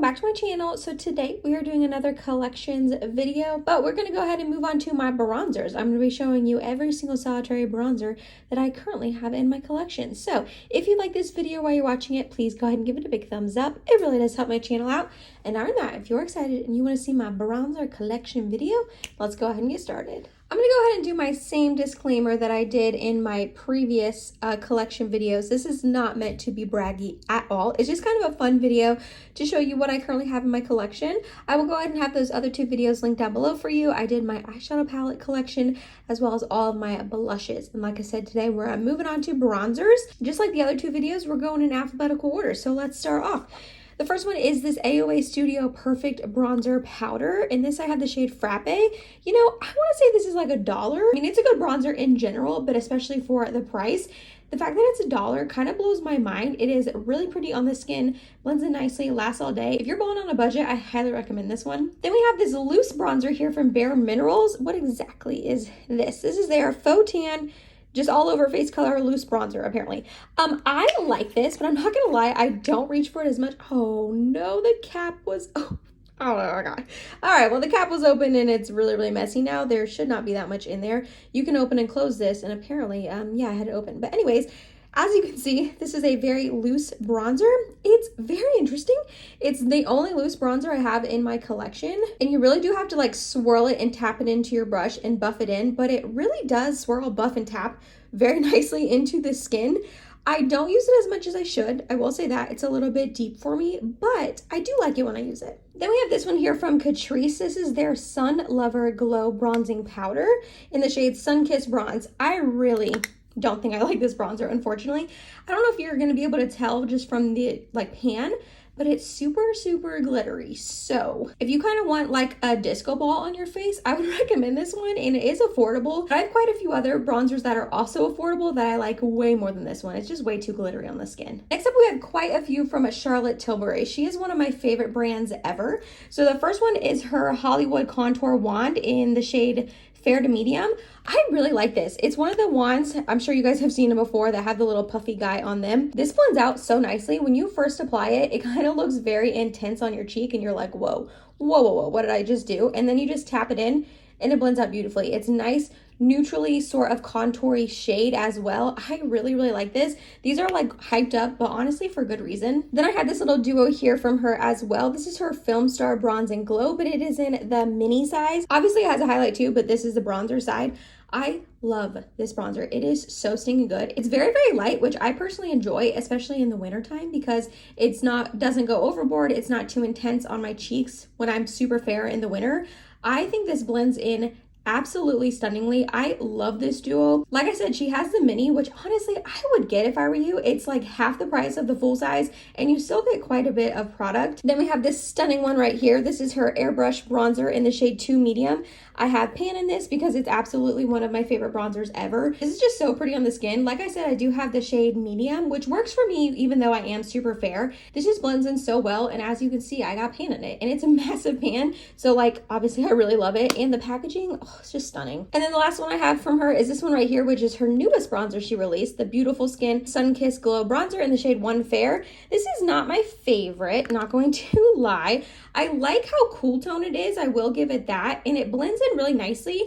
back to my channel. So today we are doing another collections video, but we're going to go ahead and move on to my bronzers. I'm going to be showing you every single solitary bronzer that I currently have in my collection. So if you like this video while you're watching it, please go ahead and give it a big thumbs up. It really does help my channel out. And other than that, if you're excited and you want to see my bronzer collection video, let's go ahead and get started. I'm going to go ahead and do my same disclaimer that I did in my previous collection videos. This is not meant to be braggy at all. It's just kind of a fun video to show you what I currently have in my collection. I will go ahead and have those other two videos linked down below for you. I did my eyeshadow palette collection as well as all of my blushes. And like I said, today we're moving on to bronzers. Just like the other two videos, we're going in alphabetical order. So let's start off. The first one is this AOA Studio Perfect Bronzer Powder. In this, I have the shade Frappe. You know, I want to say this is like $1. I mean, it's a good bronzer in general, but especially for the price. The fact that it's $1 kind of blows my mind. It is really pretty on the skin, blends in nicely, lasts all day. If you're going on a budget, I highly recommend this one. Then we have this loose bronzer here from Bare Minerals. What exactly is this? This is their faux tan, just all over face color loose bronzer, apparently. I like this, but I'm not gonna lie, I don't reach for it as much. Oh no, the cap was, oh my god. All right, well, the cap was open and it's really, really messy now. There should not be that much in there. You can open and close this, and apparently, yeah, I had it open. But anyways, as you can see, this is a very loose bronzer. It's very interesting. It's the only loose bronzer I have in my collection, and you really do have to like swirl it and tap it into your brush and buff it in, but it really does swirl, buff, and tap very nicely into the skin. I don't use it as much as I should. I will say that. It's a little bit deep for me, but I do like it when I use it. Then we have this one here from Catrice. This is their Sun Lover Glow Bronzing Powder in the shade Sunkissed Bronze. I really don't think I like this bronzer, unfortunately. I don't know if you're going to be able to tell just from the pan, but it's super, super glittery. So if you kind of want like a disco ball on your face, I would recommend this one, and it is affordable. But I have quite a few other bronzers that are also affordable that I like way more than this one. It's just way too glittery on the skin. Next up, we have quite a few from Charlotte Tilbury. She is one of my favorite brands ever. So the first one is her Hollywood Contour Wand in the shade Fair to Medium. I really like this. It's one of the wands, I'm sure you guys have seen them before, that have the little puffy guy on them. This blends out so nicely. When you first apply it, it kind of looks very intense on your cheek and you're like, whoa, whoa, whoa, whoa, what did I just do? And then you just tap it in and it blends out beautifully. It's nice, neutrally sort of contoury shade as well. I really, really like this. These are like hyped up, but honestly for good reason. Then I had this little duo here from her as well. This is her Film Star Bronze and Glow, but it is in the mini size. Obviously it has a highlight too, but this is the bronzer side. I love this bronzer. It is so stinking good. It's very, very light, which I personally enjoy, especially in the wintertime, because it's doesn't go overboard. It's not too intense on my cheeks when I'm super fair in the winter. I think this blends in absolutely stunningly. I love this duo. Like I said, she has the mini, which honestly I would get if I were you. It's like half the price of the full size and you still get quite a bit of product. Then we have this stunning one right here. This is her Airbrush Bronzer in the shade 2 Medium. I have pan in this because it's absolutely one of my favorite bronzers ever. This is just so pretty on the skin. Like I said, I do have the shade Medium, which works for me even though I am super fair. This just blends in so well, and as you can see, I got pan in it, and it's a massive pan. So like, obviously I really love it, and the packaging, oh, it's just stunning. And then the last one I have from her is this one right here, which is her newest bronzer she released, the Beautiful Skin Sunkissed Glow Bronzer in the shade 1 Fair. This is not my favorite, not going to lie. I like how cool tone it is, I will give it that, and it blends in really nicely,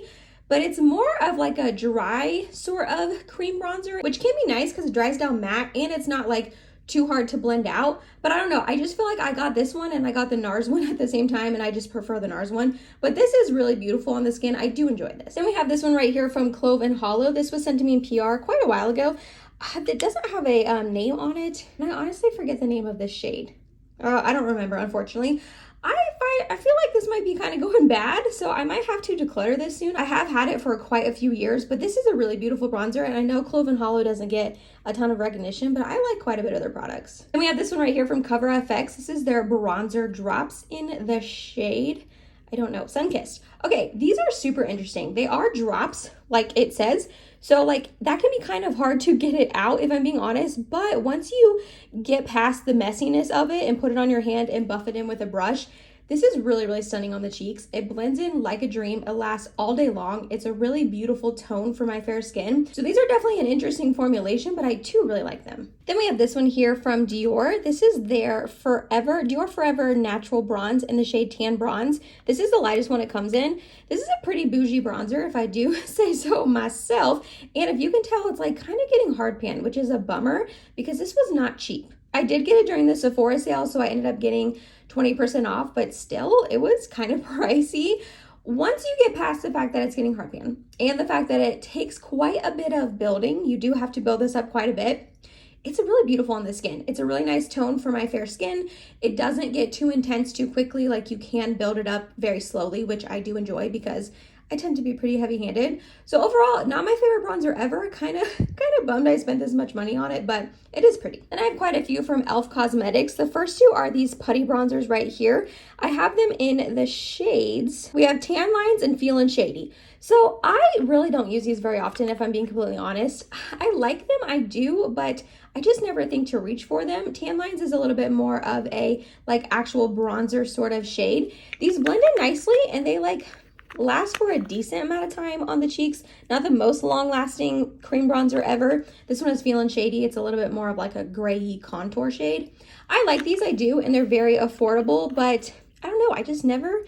but it's more of like a dry sort of cream bronzer, which can be nice because it dries down matte and it's not like too hard to blend out. But I don't know, I just feel like I got this one and I got the NARS one at the same time, and I just prefer the NARS one. But this is really beautiful on the skin. I do enjoy this. Then we have this one right here from Clove and Hollow. This was sent to me in PR quite a while ago. It doesn't have a name on it, and I honestly forget the name of this shade. I don't remember, unfortunately. I feel like this might be kind of going bad, so I might have to declutter this soon. I have had it for quite a few years, but this is a really beautiful bronzer, and I know Clove and Hollow doesn't get a ton of recognition, but I like quite a bit of their products. And we have this one right here from Cover FX. This is their bronzer drops in the shade, I don't know, Sunkissed. Okay, these are super interesting. They are drops, like it says. So like that can be kind of hard to get it out if I'm being honest, but once you get past the messiness of it and put it on your hand and buff it in with a brush, This is really, really stunning on the cheeks. It blends in like a dream. It lasts all day long. It's a really beautiful tone for my fair skin. So these are definitely an interesting formulation, but I too really like them. Then we have this one here from Dior. This is their Dior Forever Natural Bronze in the shade Tan Bronze. This is the lightest one it comes in. This is a pretty bougie bronzer, if I do say so myself. And if you can tell, it's like kind of getting hard pan, which is a bummer because this was not cheap. I did get it during the Sephora sale, so I ended up getting 20% off, but still, it was kind of pricey. Once you get past the fact that it's getting hard pan and the fact that it takes quite a bit of building, you do have to build this up quite a bit. It's really beautiful on the skin. It's a really nice tone for my fair skin. It doesn't get too intense too quickly. Like, you can build it up very slowly, which I do enjoy because I tend to be pretty heavy-handed. So overall, not my favorite bronzer ever. Kind of bummed I spent this much money on it, but it is pretty. And I have quite a few from e.l.f. Cosmetics. The first two are these putty bronzers right here. I have them in the shades. We have Tan Lines and Feelin' Shady. So I really don't use these very often, if I'm being completely honest. I like them, I do, but I just never think to reach for them. Tan Lines is a little bit more of a like actual bronzer sort of shade. These blend in nicely and they like last for a decent amount of time on the cheeks. Not the most long-lasting cream bronzer ever. This one is Feelin' Shady. It's a little bit more of like a gray contour shade. I like these, I do, and they're very affordable, but I don't know, I just never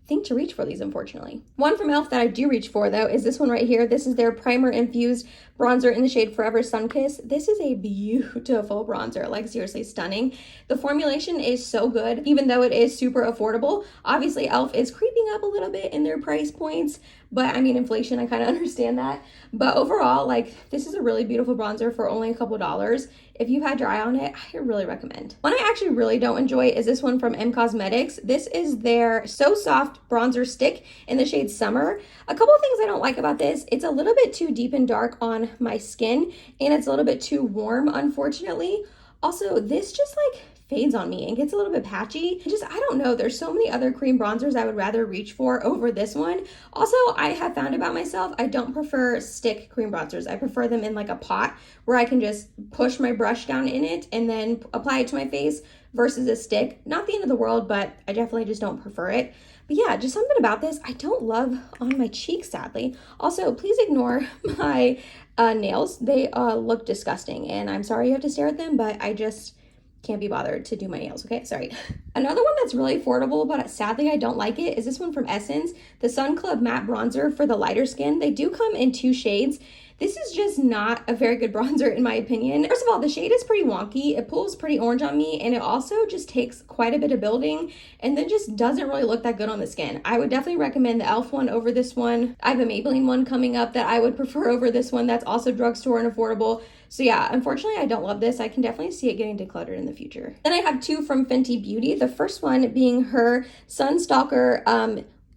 think to reach for these, unfortunately. One from e.l.f. that I do reach for, though, is this one right here. This is their primer infused bronzer in the shade Forever Sunkiss. This is a beautiful bronzer, like seriously stunning. The formulation is so good, even though it is super affordable. Obviously, e.l.f. is creeping up a little bit in their price points, but I mean, inflation, I kind of understand that. But overall, like, this is a really beautiful bronzer for only a couple dollars. If you've had your eye on it, I really recommend. One I actually really don't enjoy is this one from M Cosmetics. This is their So Soft Bronzer Stick in the shade Summer. A couple of things I don't like about this. It's a little bit too deep and dark on my skin, and it's a little bit too warm, unfortunately. Also, this just like fades on me and gets a little bit patchy. I don't know, there's so many other cream bronzers I would rather reach for over this one. Also, I have found about myself, I don't prefer stick cream bronzers. I prefer them in like a pot where I can just push my brush down in it and then apply it to my face versus a stick. Not the end of the world, but I definitely just don't prefer it. But yeah, just something about this I don't love on my cheeks, sadly. Also, please ignore my nails. They look disgusting, and I'm sorry you have to stare at them, but I just can't be bothered to do my nails, okay? Sorry. Another one that's really affordable, but sadly I don't like it, is this one from Essence, the Sun Club Matte Bronzer for the lighter skin. They do come in 2 shades. This is just not a very good bronzer in my opinion. First of all, the shade is pretty wonky. It pulls pretty orange on me, and it also just takes quite a bit of building and then just doesn't really look that good on the skin. I would definitely recommend the e.l.f. one over this one. I have a Maybelline one coming up that I would prefer over this one that's also drugstore and affordable. So yeah, unfortunately, I don't love this. I can definitely see it getting decluttered in the future. Then I have 2 from Fenty Beauty. The first one being her Sunstalker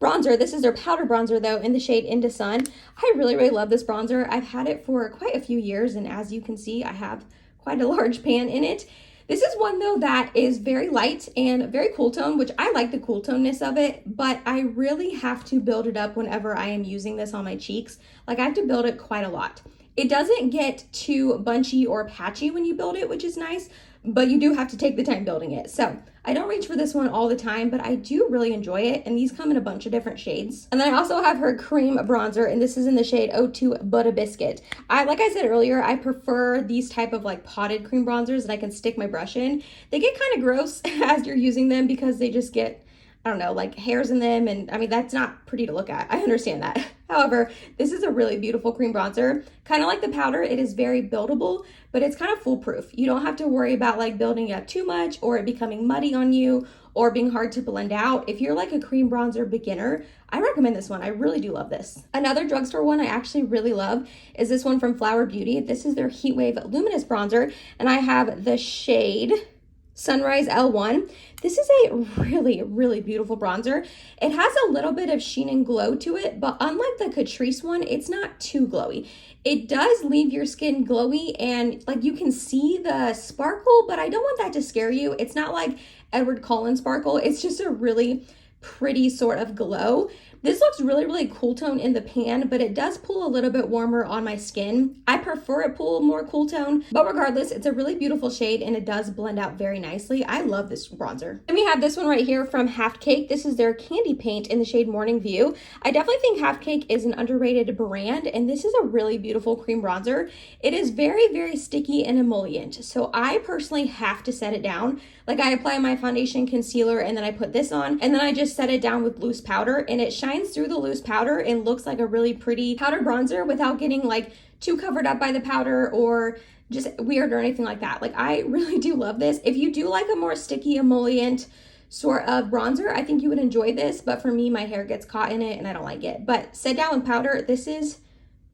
bronzer. This is their powder bronzer though in the shade Into Sun. I really, really love this bronzer. I've had it for quite a few years, and as you can see, I have quite a large pan in it. This is one though that is very light and very cool tone, which I like the cool toneness of it, but I really have to build it up whenever I am using this on my cheeks. Like, I have to build it quite a lot. It doesn't get too bunchy or patchy when you build it, which is nice, but you do have to take the time building it. So I don't reach for this one all the time, but I do really enjoy it, and these come in a bunch of different shades. And then I also have her cream bronzer, and this is in the shade O2 Butter Biscuit. Like I said earlier, I prefer these type of like potted cream bronzers that I can stick my brush in. They get kind of gross as you're using them because they just get, I don't know, like hairs in them, and I mean, that's not pretty to look at. I understand that. However, this is a really beautiful cream bronzer. Kind of like the powder, it is very buildable, but it's kind of foolproof. You don't have to worry about like building up too much or it becoming muddy on you or being hard to blend out. If you're like a cream bronzer beginner, I recommend this one. I really do love this. Another drugstore one I actually really love is this one from Flower Beauty. This is their Heatwave Luminous Bronzer, and I have the shade Sunrise L1. This is a really, really beautiful bronzer. It has a little bit of sheen and glow to it, but unlike the Catrice one, it's not too glowy. It does leave your skin glowy, and like you can see the sparkle, but I don't want that to scare you. It's not like Edward Cullen sparkle. It's just a really pretty sort of glow. This looks really, really cool tone in the pan, but it does pull a little bit warmer on my skin. I prefer it pull more cool tone, but regardless, it's a really beautiful shade and it does blend out very nicely. I love this bronzer. Then we have this one right here from Half Cake. This is their candy paint in the shade Morning View. I definitely think Half Cake is an underrated brand, and this is a really beautiful cream bronzer. It is very, very sticky and emollient, so I personally have to set it down. Like, I apply my foundation, concealer, and then I put this on, and then I just set it down with loose powder, and it shines through the loose powder and looks like a really pretty powder bronzer without getting like too covered up by the powder or just weird or anything like that. Like, I really do love this. If you do like a more sticky emollient sort of bronzer, I think you would enjoy this, but for me, my hair gets caught in it and I don't like it. But set down with powder, this is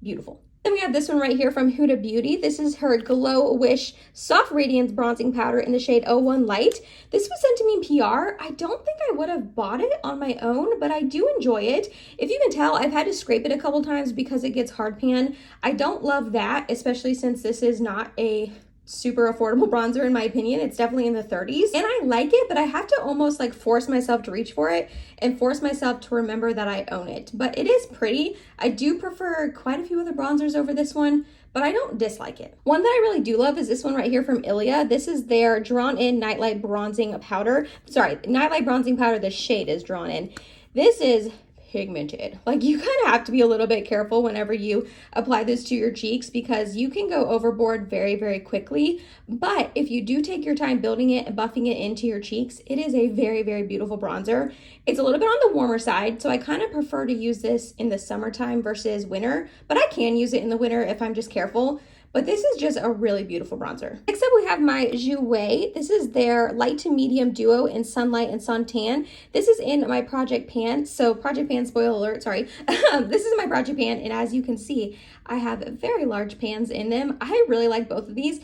beautiful. Then we have this one right here from Huda Beauty. This is her Glow Wish Soft Radiance Bronzing Powder in the shade 01 Light. This was sent to me in PR. I don't think I would have bought it on my own, but I do enjoy it. If you can tell, I've had to scrape it a couple times because it gets hard pan. I don't love that, especially since this is not a super affordable bronzer in my opinion. It's definitely in the 30s and I like it, but I have to almost like force myself to reach for it and force myself to remember that I own it. But it is pretty. I do prefer quite a few other bronzers over this one, but I don't dislike it. One that I really do love is this one right here from Ilia. This is their Drawn In Nightlight Bronzing Powder. Sorry, Nightlight Bronzing Powder. The shade is Drawn In. This is pigmented. Like, you kind of have to be a little bit careful whenever you apply this to your cheeks because you can go overboard very, very quickly. But if you do take your time building it and buffing it into your cheeks, it is a very, very beautiful bronzer. It's a little bit on the warmer side, so I kind of prefer to use this in the summertime versus winter, but I can use it in the winter if I'm just careful. But this is just a really beautiful bronzer. Next up, we have my Jouer. This is their light to medium duo in Sunlight and Suntan. This is in my Project Pan. So Project Pan, spoiler alert, sorry. This is my Project Pan, and as you can see, I have very large pans in them. I really like both of these.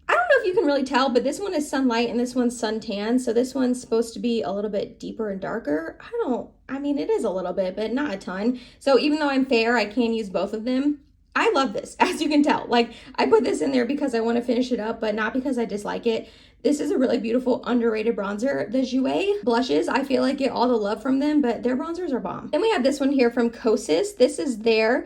I don't know if you can really tell, but this one is Sunlight and this one's Suntan. So this one's supposed to be a little bit deeper and darker. I mean, it is a little bit, but not a ton. So even though I'm fair, I can use both of them. I love this, as you can tell. Like, I put this in there because I want to finish it up, but not because I dislike it. This is a really beautiful, underrated bronzer. The Jouer blushes, I feel like get all the love from them, but their bronzers are bomb. Then we have this one here from COSSIS. This is their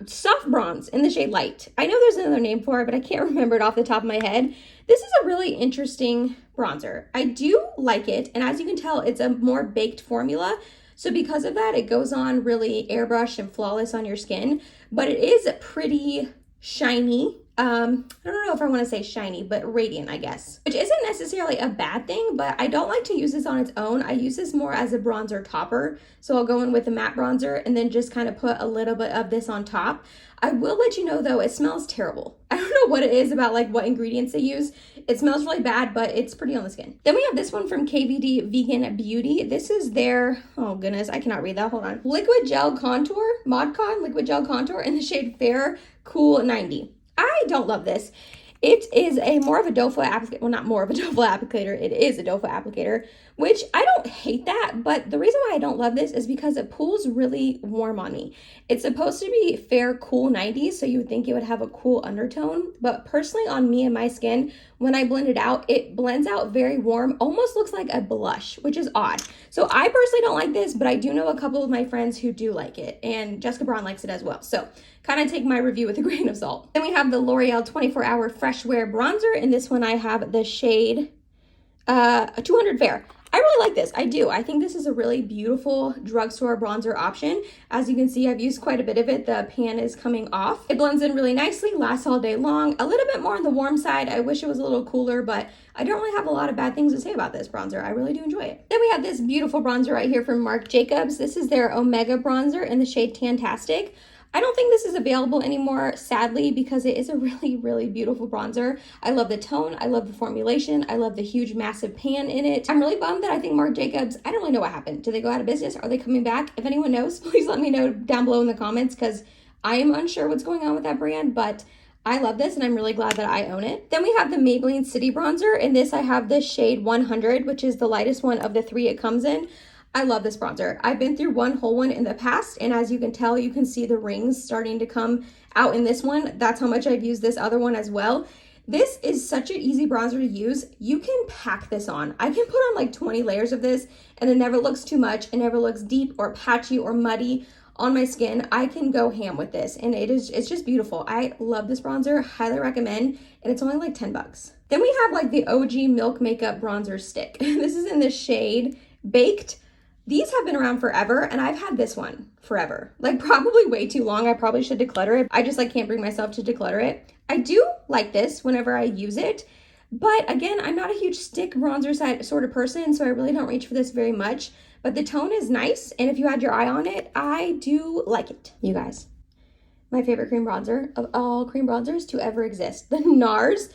soft bronze in the shade Light. I know there's another name for it, but I can't remember it off the top of my head. This is a really interesting bronzer. I do like it, and as you can tell, it's a more baked formula. So because of that, it goes on really airbrush and flawless on your skin, but it is pretty shiny. I don't know if I want to say shiny, but radiant, I guess, which isn't necessarily a bad thing, but I don't like to use this on its own. I use this more as a bronzer topper. So I'll go in with a matte bronzer and then just kind of put a little bit of this on top. I will let you know though, it smells terrible. I don't know what it is about like what ingredients they use. It smells really bad, but it's pretty on the skin. Then we have this one from KVD Vegan Beauty. This is their, oh goodness, I cannot read that, hold on. Liquid Gel Contour, Modcon Liquid Gel Contour in the shade Fair Cool 90. I don't love this. It is a more of a doe foot applicator. Well, not more of a doe foot applicator. It is a doe foot applicator, which I don't hate that. But the reason why I don't love this is because it pulls really warm on me. It's supposed to be Fair Cool 90s, so you would think it would have a cool undertone. But personally on me and my skin, when I blend it out, it blends out very warm, almost looks like a blush, which is odd. So I personally don't like this, but I do know a couple of my friends who do like it. And Jessica Braun likes it as well. So kind of take my review with a grain of salt. Then we have the L'Oreal 24 Hour Fresh Wear Bronzer. In this one, I have the shade 200 Fair. I really like this. I do. I think this is a really beautiful drugstore bronzer option. As you can see, I've used quite a bit of it. The pan is coming off. It blends in really nicely, lasts all day long. A little bit more on the warm side. I wish it was a little cooler, but I don't really have a lot of bad things to say about this bronzer. I really do enjoy it. Then we have this beautiful bronzer right here from Marc Jacobs. This is their Omega bronzer in the shade Tantastic. I don't think this is available anymore, sadly, because it is a really, really beautiful bronzer. I love the tone. I love the formulation. I love the huge, massive pan in it. I'm really bummed that I think Marc Jacobs, I don't really know what happened. Did they go out of business? Are they coming back? If anyone knows, please let me know down below in the comments because I am unsure what's going on with that brand, but I love this and I'm really glad that I own it. Then we have the Maybelline City Bronzer. In this, I have the shade 100, which is the lightest one of the three it comes in. I love this bronzer. I've been through one whole one in the past, and as you can tell, you can see the rings starting to come out in this one. That's how much I've used this other one as well. This is such an easy bronzer to use. You can pack this on. I can put on like 20 layers of this and it never looks too much. It never looks deep or patchy or muddy on my skin. I can go ham with this and it's just beautiful. I love this bronzer, highly recommend, and it's only like 10 bucks. Then we have like the OG Milk Makeup Bronzer Stick. This is in the shade Baked. These have been around forever, and I've had this one forever. Like probably way too long. I probably should declutter it. I just like can't bring myself to declutter it. I do like this whenever I use it, but again, I'm not a huge stick bronzer sort of person, so I really don't reach for this very much. But the tone is nice, and if you had your eye on it, I do like it. You guys, my favorite cream bronzer of all cream bronzers to ever exist, the NARS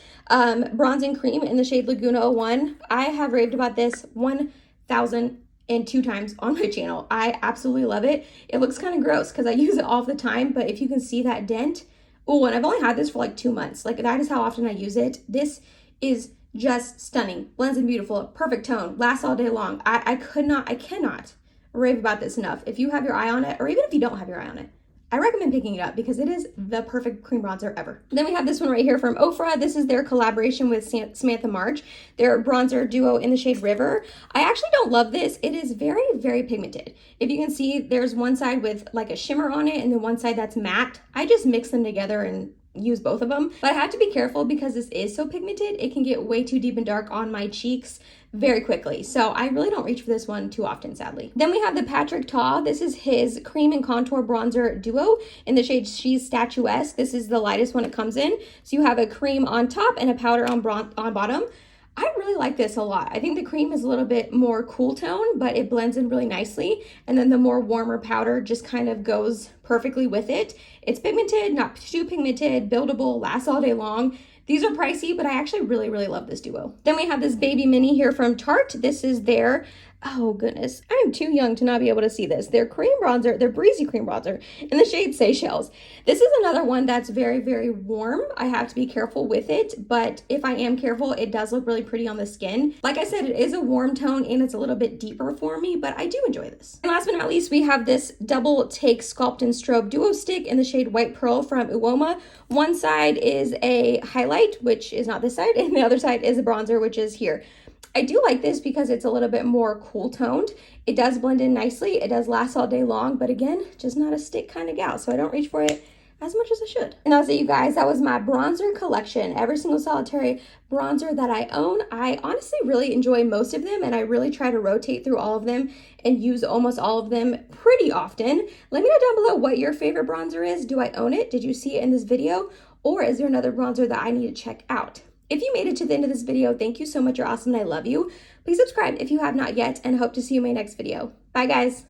Bronzing Cream in the shade Laguna 01. I have raved about this 1,002 times on my channel. I absolutely love it. It looks kind of gross because I use it all the time, but if you can see that dent, oh, and I've only had this for like 2 months. Like that is how often I use it. This is just stunning, blends in beautiful, perfect tone, lasts all day long. I cannot rave about this enough. If you have your eye on it, or even if you don't have your eye on it, I recommend picking it up because it is the perfect cream bronzer ever. Then we have this one right here from Ofra. This is their collaboration with Samantha March, their bronzer duo in the shade River. I actually don't love this. It is very, very pigmented. If you can see, there's one side with like a shimmer on it and then one side that's matte. I just mix them together and use both of them, but I have to be careful because this is so pigmented. It can get way too deep and dark on my cheeks very quickly. So I really don't reach for this one too often, sadly. Then we have the Patrick Ta. This is his cream and contour bronzer duo in the shade She's Statuesque. This is the lightest one it comes in. So you have a cream on top and a powder on bottom. I really like this a lot. I think the cream is a little bit more cool tone, but it blends in really nicely. And then the more warmer powder just kind of goes perfectly with it. It's pigmented, not too pigmented, buildable, lasts all day long. These are pricey, but I actually really, really love this duo. Then we have this Baby Mini here from Tarte. This is their, oh goodness, I am too young to not be able to see this. Their cream bronzer, their breezy cream bronzer in the shade Seychelles. This is another one that's very, very warm. I have to be careful with it, but if I am careful, it does look really pretty on the skin. Like I said, it is a warm tone and it's a little bit deeper for me, but I do enjoy this. And last but not least, we have this Double Take Sculpt and Strobe Duo Stick in the shade White Pearl from Uoma. One side is a highlight, which is not this side, and the other side is a bronzer, which is here. I do like this because it's a little bit more cool toned. It does blend in nicely. It does last all day long, but again, just not a stick kind of gal, so I don't reach for it as much as I should. And that was it, you guys. That was my bronzer collection. Every single solitary bronzer that I own. I honestly really enjoy most of them, and I really try to rotate through all of them and use almost all of them pretty often. Let me know down below what your favorite bronzer is. Do I own it? Did you see it in this video? Or is there another bronzer that I need to check out? If you made it to the end of this video, thank you so much. You're awesome and I love you. Please subscribe if you have not yet, and hope to see you in my next video. Bye, guys.